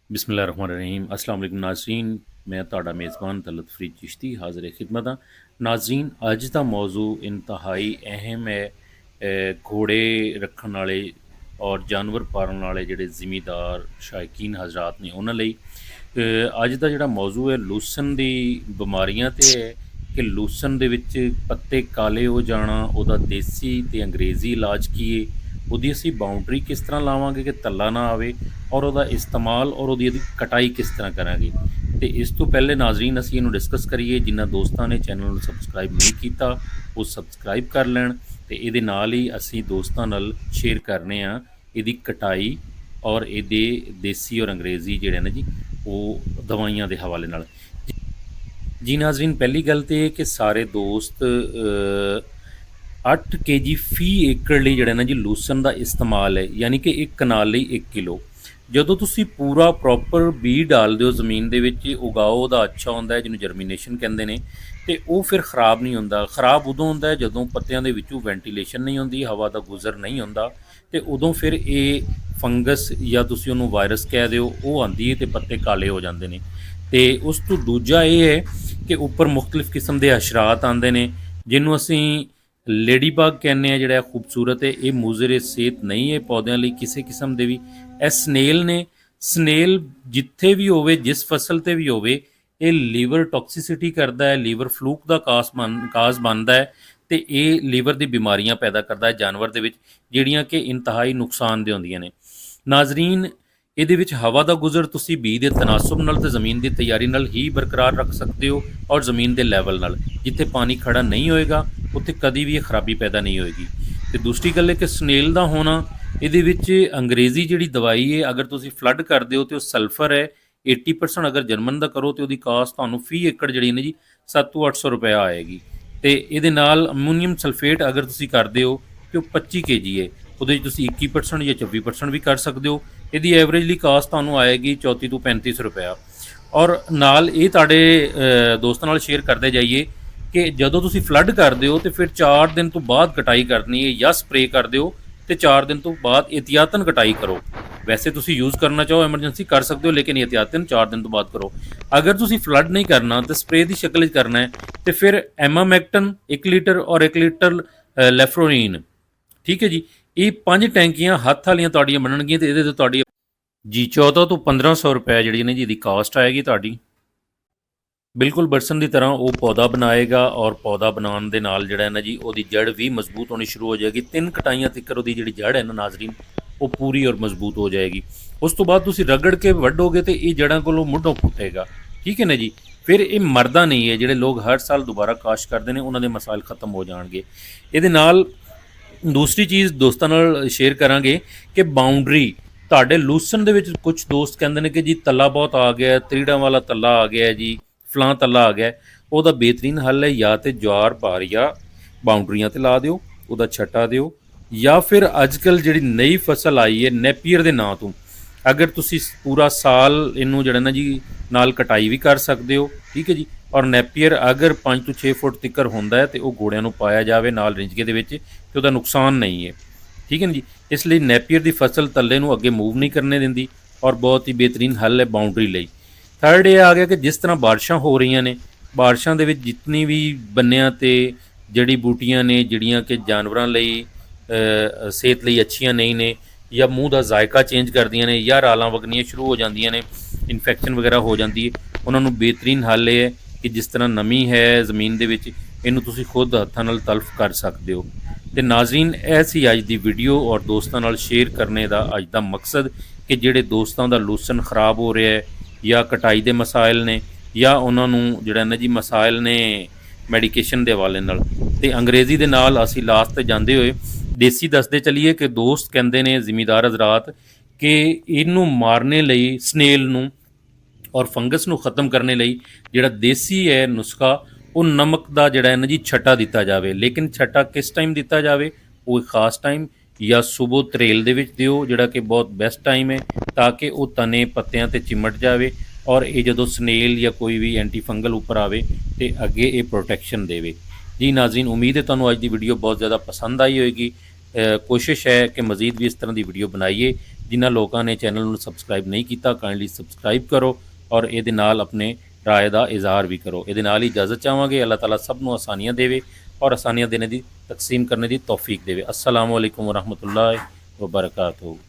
बिस्मिल्लाहिर्रहमानिर्रहीम अस्सलाम वालेकुम नाज़रीन। मैं ਤੁਹਾਡਾ ਮੇਜ਼ਬਾਨ ਤਲਤ ਫਰੀਦ ਚਿਸ਼ਤੀ ਹਾਜ਼ਰ ਖਿਦਮਤ ਹਾਂ। ਨਾਜ਼ਰੀਨ, ਅੱਜ ਦਾ ਮੌਜੂ ਇੰਤਹਾਈ ਅਹਿਮ ਹੈ। ਘੋੜੇ ਰੱਖਣ ਵਾਲੇ ਔਰ ਜਾਨਵਰ ਪਾਲਣ ਵਾਲੇ ਜਿਹੜੇ ਜ਼ਿਮੀਦਾਰ ਸ਼ਾਇਕੀਨ ਹਜ਼ਰਾਤ ਨੇ ਉਹਨਾਂ ਲਈ ਅੱਜ ਦਾ ਜਿਹੜਾ ਮੌਜੂ ਹੈ ਲੂਸਨ ਦੀ ਬਿਮਾਰੀਆਂ 'ਤੇ ਹੈ ਕਿ ਲੂਸਨ ਦੇ ਵਿੱਚ ਪੱਤੇ ਕਾਲੇ ਹੋ ਜਾਣਾ, ਉਹਦਾ ਦੇਸੀ ਅਤੇ ਅੰਗਰੇਜ਼ੀ ਇਲਾਜ ਕੀ ਹੈ, ਉਹਦੀ ਅਸੀਂ ਬਾਉਂਡਰੀ ਕਿਸ ਤਰ੍ਹਾਂ ਲਾਵਾਂਗੇ ਕਿ ਤੱਲਾ ਨਾ ਆਵੇ, ਔਰ ਉਹਦਾ ਇਸਤੇਮਾਲ ਔਰ ਉਹਦੀ ਕਟਾਈ ਕਿਸ ਤਰ੍ਹਾਂ ਕਰਾਂਗੇ। ਅਤੇ ਇਸ ਤੋਂ ਪਹਿਲੇ ਨਾਜ਼ਰੀਨ ਅਸੀਂ ਇਹਨੂੰ ਡਿਸਕਸ ਕਰੀਏ। ਜਿਨ੍ਹਾਂ ਦੋਸਤਾਂ ਨੇ ਚੈਨਲ ਨੂੰ ਸਬਸਕ੍ਰਾਈਬ ਨਹੀਂ ਕੀਤਾ ਉਹ ਸਬਸਕ੍ਰਾਈਬ ਕਰ ਲੈਣ, ਅਤੇ ਇਹਦੇ ਨਾਲ ਹੀ ਅਸੀਂ ਦੋਸਤਾਂ ਨਾਲ ਸ਼ੇਅਰ ਕਰਨੇ ਆ ਇਹਦੀ ਕਟਾਈ ਔਰ ਇਹਦੇ ਦੇਸੀ ਔਰ ਅੰਗਰੇਜ਼ੀ ਜਿਹੜੇ ਨੇ ਜੀ ਉਹ ਦਵਾਈਆਂ ਦੇ ਹਵਾਲੇ ਨਾਲ। ਜੀ ਨਾਜ਼ਰੀਨ, ਪਹਿਲੀ ਗੱਲ ਤਾਂ ਇਹ ਕਿ ਸਾਰੇ ਦੋਸਤ 8 kg ਫੀ ਏਕੜ ਲਈ ਜਿਹੜਾ ਨਾ ਜੀ ਲੂਸਨ ਦਾ ਇਸਤੇਮਾਲ ਹੈ, ਯਾਨੀ ਕਿ ਇੱਕ ਕਨਾਲ ਲਈ 1 ਕਿਲੋ। ਜਦੋਂ ਤੁਸੀਂ ਪੂਰਾ ਪ੍ਰੋਪਰ ਬੀਜ ਡਾਲਦੇ ਹੋ ਜ਼ਮੀਨ ਦੇ ਵਿੱਚ, ਉਗਾਓ ਉਹਦਾ ਅੱਛਾ ਹੁੰਦਾ ਹੈ, ਜਿਹਨੂੰ ਜਰਮੀਨੇਸ਼ਨ ਕਹਿੰਦੇ ਨੇ, ਅਤੇ ਉਹ ਫਿਰ ਖ਼ਰਾਬ ਨਹੀਂ ਹੁੰਦਾ। ਖ਼ਰਾਬ ਉਦੋਂ ਹੁੰਦਾ ਹੈ ਜਦੋਂ ਪੱਤਿਆਂ ਦੇ ਵਿੱਚੋਂ ਵੈਂਟੀਲੇਸ਼ਨ ਨਹੀਂ ਹੁੰਦੀ, ਹਵਾ ਦਾ ਗੁਜ਼ਰ ਨਹੀਂ ਹੁੰਦਾ, ਅਤੇ ਉਦੋਂ ਫਿਰ ਇਹ ਫੰਗਸ ਜਾਂ ਤੁਸੀਂ ਉਹਨੂੰ ਵਾਇਰਸ ਕਹਿ ਦਿਓ ਉਹ ਆਉਂਦੀ ਹੈ ਅਤੇ ਪੱਤੇ ਕਾਲੇ ਹੋ ਜਾਂਦੇ ਨੇ। ਅਤੇ ਉਸ ਤੋਂ ਦੂਜਾ ਇਹ ਹੈ ਕਿ ਉੱਪਰ ਮੁਖਤਲਿਫ ਕਿਸਮ ਦੇ ਹਸ਼ਰਾਤ ਆਉਂਦੇ ਨੇ, ਜਿਹਨੂੰ ਅਸੀਂ ਲੇਡੀ ਬਾਗ ਕਹਿੰਦੇ ਆ। ਜਿਹੜਾ ਖੂਬਸੂਰਤ ਹੈ, ਇਹ ਮੁਜ਼ਰ ਸਿਹਤ ਨਹੀਂ ਹੈ ਪੌਦਿਆਂ ਲਈ ਕਿਸੇ ਕਿਸਮ ਦੇ ਵੀ। ਇਹ ਸਨੇਲ ਨੇ। ਸਨੇਲ ਜਿੱਥੇ ਵੀ ਹੋਵੇ, ਜਿਸ ਫਸਲ 'ਤੇ ਵੀ ਹੋਵੇ, ਇਹ ਲੀਵਰ ਟੌਕਸਿਸਿਟੀ ਕਰਦਾ ਹੈ, ਲੀਵਰ ਫਲੂਕ ਦਾ ਕਾਜ਼ ਬਣਦਾ ਹੈ, ਅਤੇ ਇਹ ਲੀਵਰ ਦੀ ਬਿਮਾਰੀਆਂ ਪੈਦਾ ਕਰਦਾ ਹੈ ਜਾਨਵਰ ਦੇ ਵਿੱਚ, ਜਿਹੜੀਆਂ ਕਿ ਇੰਤਹਾਈ ਨੁਕਸਾਨਦੇਹ ਹੁੰਦੀਆਂ ਨੇ। ਨਾਜ਼ਰੀਨ, ਇਹਦੇ ਵਿੱਚ ਹਵਾ ਦਾ ਗੁਜ਼ਰ ਤੁਸੀਂ ਬੀਜ ਦੇ ਤਨਾਸਬ ਨਾਲ ਅਤੇ ਜ਼ਮੀਨ ਦੀ ਤਿਆਰੀ ਨਾਲ ਹੀ ਬਰਕਰਾਰ ਰੱਖ ਸਕਦੇ ਹੋ, ਔਰ ਜ਼ਮੀਨ ਦੇ ਲੈਵਲ ਨਾਲ। ਜਿੱਥੇ ਪਾਣੀ ਖੜਾ ਨਹੀਂ ਹੋਏਗਾ ਉੱਥੇ ਕਦੀ ਵੀ ਇਹ ਖਰਾਬੀ ਪੈਦਾ ਨਹੀਂ ਹੋਏਗੀ। ਅਤੇ ਦੂਸਰੀ ਗੱਲ ਹੈ ਕਿ ਸਨੇਲ ਦਾ ਹੋਣਾ, ਇਹਦੇ ਵਿੱਚ ਅੰਗਰੇਜ਼ੀ ਜਿਹੜੀ ਦਵਾਈ ਹੈ, ਅਗਰ ਤੁਸੀਂ ਫਲੱਡ ਕਰਦੇ ਹੋ ਤਾਂ ਉਹ ਸਲਫਰ ਹੈ 80%। ਅਗਰ ਜਰਮਨ ਦਾ ਕਰੋ ਤਾਂ ਉਹਦੀ ਕਾਸਟ ਤੁਹਾਨੂੰ ਫੀ ਏਕੜ ਜਿਹੜੀ ਨੇ ਜੀ 700 ਤੋਂ 800 ਰੁਪਇਆ ਆਏਗੀ। ਅਤੇ ਇਹਦੇ ਨਾਲ ਅਮੋਨੀਅਮ ਸਲਫੇਟ ਅਗਰ ਤੁਸੀਂ ਕਰਦੇ ਹੋ ਕਿ ਉਹ 25 kg ਹੈ, ਉਹਦੇ ਵਿੱਚ ਤੁਸੀਂ 21% ਜਾਂ 24% ਵੀ ਕਰ ਸਕਦੇ ਹੋ। ਇਹਦੀ ਐਵਰੇਜਲੀ ਕਾਸਟ ਤੁਹਾਨੂੰ ਆਏਗੀ 3400 ਤੋਂ 3500 ਰੁਪਇਆ। ਔਰ ਨਾਲ ਇਹ ਤੁਹਾਡੇ ਦੋਸਤਾਂ ਨਾਲ ਸ਼ੇਅਰ ਕਰਦੇ ਜਾਈਏ ਕਿ ਜਦੋਂ ਤੁਸੀਂ ਫਲੱਡ ਕਰਦੇ ਹੋ ਤਾਂ ਫਿਰ 4 ਦਿਨ ਤੋਂ ਬਾਅਦ ਕਟਾਈ ਕਰਨੀ ਹੈ, ਜਾਂ ਸਪਰੇਅ ਕਰ ਦਿਓ ਅਤੇ 4 ਦਿਨ ਤੋਂ ਬਾਅਦ ਇਹਤਿਆਤਨ ਕਟਾਈ ਕਰੋ। ਵੈਸੇ ਤੁਸੀਂ ਯੂਜ਼ ਕਰਨਾ ਚਾਹੋ ਐਮਰਜੈਂਸੀ ਕਰ ਸਕਦੇ ਹੋ, ਲੇਕਿਨ ਇਹਤਿਆਤਨ 4 ਦਿਨ ਤੋਂ ਬਾਅਦ ਕਰੋ। ਅਗਰ ਤੁਸੀਂ ਫਲੱਡ ਨਹੀਂ ਕਰਨਾ ਤਾਂ ਸਪਰੇਅ ਦੀ ਸ਼ਕਲ ਵਿੱਚ ਕਰਨਾ ਹੈ, ਅਤੇ ਫਿਰ ਐਮਾਮੈਕਟਨ 1 ਲੀਟਰ ਔਰ 1 ਲੀਟਰ ਲੈਫਰੋਰੀਨ, ਠੀਕ ਹੈ ਜੀ, ਇਹ 5 ਟੈਂਕੀਆਂ ਹੱਥ ਵਾਲੀਆਂ ਤੁਹਾਡੀਆਂ ਬਣਨਗੀਆਂ, ਅਤੇ ਇਹਦੇ ਤੋਂ ਤੁਹਾਡੀ ਜੀ 1400 ਤੋਂ 1500 ਰੁਪਏ ਜਿਹੜੀ ਨੇ ਜੀ ਇਹਦੀ ਕਾਸਟ ਆਏਗੀ ਤੁਹਾਡੀ। ਬਿਲਕੁਲ ਬਰਸਨ ਦੀ ਤਰ੍ਹਾਂ ਉਹ ਪੌਦਾ ਬਣਾਏਗਾ, ਔਰ ਪੌਦਾ ਬਣਾਉਣ ਦੇ ਨਾਲ ਜਿਹੜਾ ਹੈ ਨਾ ਜੀ ਉਹਦੀ ਜੜ ਵੀ ਮਜ਼ਬੂਤ ਹੋਣੀ ਸ਼ੁਰੂ ਹੋ ਜਾਏਗੀ। 3 ਕਟਾਈਆਂ ਤੱਕ ਉਹਦੀ ਜਿਹੜੀ ਜੜ ਹੈ ਨਾ ਨਾਜ਼ਰੀਨ, ਉਹ ਪੂਰੀ ਔਰ ਮਜ਼ਬੂਤ ਹੋ ਜਾਏਗੀ। ਉਸ ਤੋਂ ਬਾਅਦ ਤੁਸੀਂ ਰਗੜ ਕੇ ਵੱਢੋਗੇ ਤੇ ਇਹ ਜੜਾਂ ਕੋਲੋਂ ਮੁੱਢੋਂ ਫੁੱਟੇਗਾ, ਠੀਕ ਹੈ ਨਾ ਜੀ। ਫਿਰ ਇਹ ਮਰਦਾ ਨਹੀਂ ਹੈ। ਜਿਹੜੇ ਲੋਕ ਹਰ ਸਾਲ ਦੁਬਾਰਾ ਕਾਸ਼ ਕਰਦੇ ਨੇ ਉਹਨਾਂ ਦੇ ਮਸਾਇਲ ਖਤਮ ਹੋ ਜਾਣਗੇ। ਇਹਦੇ ਨਾਲ ਦੂਸਰੀ ਚੀਜ਼ ਦੋਸਤਾਂ ਨਾਲ ਸ਼ੇਅਰ ਕਰਾਂਗੇ ਕਿ ਬਾਉਂਡਰੀ ਤੁਹਾਡੇ ਲੂਸਨ ਦੇ ਵਿੱਚ ਕੁਝ ਦੋਸਤ ਕਹਿੰਦੇ ਨੇ ਕਿ ਜੀ ਤੱਲਾ ਬਹੁਤ ਆ ਗਿਆ, ਤ੍ਰੀੜਾਂ ਵਾਲਾ ਤੱਲਾ ਆ ਗਿਆ ਜੀ, ਫਲਾਂ ਤੱਲਾ ਆ ਗਿਆ। ਉਹਦਾ ਬਿਹਤਰੀਨ ਹੱਲ ਹੈ ਜਾਂ ਤਾਂ ਜਵਾਰ ਬਾਰੀਆ ਬਾਉਂਡਰੀਆਂ 'ਤੇ ਲਾ ਦਿਓ, ਉਹਦਾ ਛੱਟਾ ਦਿਓ, ਜਾਂ ਫਿਰ ਅੱਜ ਕੱਲ੍ਹ ਜਿਹੜੀ ਨਈ ਫਸਲ ਆਈ ਹੈ ਨੈਪੀਅਰ ਦੇ ਨਾਂ ਤੋਂ, ਅਗਰ ਤੁਸੀਂ ਪੂਰਾ ਸਾਲ ਇਹਨੂੰ ਜਿਹੜਾ ਨਾ ਜੀ ਨਾਲ ਕਟਾਈ ਵੀ ਕਰ ਸਕਦੇ ਹੋ, ਠੀਕ ਹੈ ਜੀ। ਔਰ ਨੈਪੀਅਰ ਅਗਰ 5 ਤੋਂ 6 ਫੁੱਟ ਤਿੱਕਰ ਹੁੰਦਾ ਹੈ ਅਤੇ ਉਹ ਘੋੜਿਆਂ ਨੂੰ ਪਾਇਆ ਜਾਵੇ ਨਾਲ ਰਿੰਜਗੇ ਦੇ ਵਿੱਚ, ਅਤੇ ਉਹਦਾ ਨੁਕਸਾਨ ਨਹੀਂ ਹੈ, ਠੀਕ ਹੈ ਨਾ ਜੀ। ਇਸ ਲਈ ਨੈਪੀਅਰ ਦੀ ਫਸਲ ਤੱਲੇ ਨੂੰ ਅੱਗੇ ਮੂਵ ਨਹੀਂ ਕਰਨੇ ਦਿੰਦੀ, ਔਰ ਬਹੁਤ ਹੀ ਬਿਹਤਰੀਨ ਹੱਲ ਹੈ ਬਾਉਂਡਰੀ ਲਈ। ਥਰਡ ਇਹ ਆ ਗਿਆ ਕਿ ਜਿਸ ਤਰ੍ਹਾਂ ਬਾਰਿਸ਼ਾਂ ਹੋ ਰਹੀਆਂ ਨੇ, ਬਾਰਿਸ਼ਾਂ ਦੇ ਵਿੱਚ ਜਿਤਨੀ ਵੀ ਬੰਨਿਆਂ 'ਤੇ ਜੜੀ ਬੂਟੀਆਂ ਨੇ ਜਿਹੜੀਆਂ ਕਿ ਜਾਨਵਰਾਂ ਲਈ ਸਿਹਤ ਲਈ ਅੱਛੀਆਂ ਨਹੀਂ ਨੇ, ਜਾਂ ਮੂੰਹ ਦਾ ਜ਼ਾਇਕਾ ਚੇਂਜ ਕਰਦੀਆਂ ਨੇ, ਜਾਂ ਰਾਲਾਂ ਵਗਣੀਆਂ ਸ਼ੁਰੂ ਹੋ ਜਾਂਦੀਆਂ ਨੇ, ਇਨਫੈਕਸ਼ਨ ਵਗੈਰਾ ਹੋ ਜਾਂਦੀ ਹੈ, ਉਹਨਾਂ ਨੂੰ ਬਿਹਤਰੀਨ ਹੱਲ ਇਹ ਹੈ ਕਿ ਜਿਸ ਤਰ੍ਹਾਂ ਨਮੀ ਹੈ ਜ਼ਮੀਨ ਦੇ ਵਿੱਚ, ਇਹਨੂੰ ਤੁਸੀਂ ਖੁਦ ਹੱਥਾਂ ਨਾਲ ਤਲਫ ਕਰ ਸਕਦੇ ਹੋ। ਅਤੇ ਨਾਜ਼ਰੀਨ, ਇਹ ਸੀ ਅੱਜ ਦੀ ਵੀਡੀਓ, ਔਰ ਦੋਸਤਾਂ ਨਾਲ ਸ਼ੇਅਰ ਕਰਨੇ ਦਾ ਅੱਜ ਦਾ ਮਕਸਦ ਕਿ ਜਿਹੜੇ ਦੋਸਤਾਂ ਦਾ ਲੂਸਨ ਖ਼ਰਾਬ ਹੋ ਰਿਹਾ ਹੈ, ਜਾਂ ਕਟਾਈ ਦੇ ਮਸਾਇਲ ਨੇ, ਜਾਂ ਉਹਨਾਂ ਨੂੰ ਜਿਹੜਾ ਨਾ ਜੀ ਮਸਾਇਲ ਨੇ ਮੈਡੀਕੇਸ਼ਨ ਦੇ ਹਵਾਲੇ ਨਾਲ, ਅਤੇ ਅੰਗਰੇਜ਼ੀ ਦੇ ਨਾਲ ਅਸੀਂ ਲਾਸਟ 'ਤੇ ਜਾਂਦੇ ਹੋਏ ਦੇਸੀ ਦੱਸਦੇ ਚੱਲੀਏ ਕਿ ਦੋਸਤ ਕਹਿੰਦੇ ਨੇ ਜ਼ਿਮੀਦਾਰ ਹਜ਼ਰਾਤ ਕਿ ਇਹਨੂੰ ਮਾਰਨੇ ਲਈ, ਸਨੇਲ ਨੂੰ ਔਰ ਫੰਗਸ ਨੂੰ ख़त्म ਕਰਨੇ ਲਈ ਜਿਹੜਾ ਦੇਸੀ ਹੈ ਨੁਸਖਾ, ਉਹ ਨਮਕ ਦਾ ਜਿਹੜਾ ਹੈ ਨਾ ਜੀ ਛੱਟਾ ਦਿੱਤਾ ਜਾਵੇ। ਲੇਕਿਨ ਛੱਟਾ ਕਿਸ ਟਾਈਮ ਦਿੱਤਾ ਜਾਵੇ, ਉਹ ਇੱਕ ख़ਾਸ ਟਾਈਮ, ਜਾਂ ਸੁਬਹ ਤਰੇਲ ਦੇ ਵਿੱਚ ਦਿਓ, ਜਿਹੜਾ ਕਿ ਬਹੁਤ ਬੈਸਟ ਟਾਈਮ ਹੈ, ਤਾਂ ਕਿ ਉਹ ਤਣੇ ਪੱਤਿਆਂ 'ਤੇ ਚਿਮਟ ਜਾਵੇ, ਔਰ ਇਹ ਜਦੋਂ ਸਨੇਲ ਜਾਂ ਕੋਈ ਵੀ ਐਂਟੀ ਫੰਗਲ ਉੱਪਰ ਆਵੇ ਤੇ ਅੱਗੇ ਇਹ ਪ੍ਰੋਟੈਕਸ਼ਨ ਦੇਵੇ। ਜੀ ਨਾਜ਼ਰੀਨ, ਉਮੀਦ ਹੈ ਤੁਹਾਨੂੰ ਅੱਜ ਦੀ ਵੀਡੀਓ ਬਹੁਤ ज़्यादा पसंद आई होगी। कोशिश है कि मज़ीद भी इस तरह की वीडियो बनाइए ਜਿਨ੍ਹਾਂ ਲੋਕਾਂ ਨੇ ਚੈਨਲ ਨੂੰ ਸਬਸਕ੍ਰਾਈਬ ਨਹੀਂ ਕੀਤਾ ਕਾਈਂਡਲੀ ਸਬਸਕ੍ਰਾਈਬ ਕਰੋ ਔਰ ਇਹਦੇ ਨਾਲ ਆਪਣੇ ਰਾਏ ਦਾ ਇਜ਼ਹਾਰ ਵੀ ਕਰੋ। ਇਹਦੇ ਨਾਲ ਹੀ ਇਜਾਜ਼ਤ ਚਾਹਾਂਗੇ। ਅੱਲਾਹ ਤਾਲਾ ਸਭ ਨੂੰ ਆਸਾਨੀਆਂ ਦੇਵੇ और आसानियाँ देने की तकसीम करने की तौफीक देवे। अस्सलामु अलैकुम वरहमतुल्लाहि वबरकातुहू।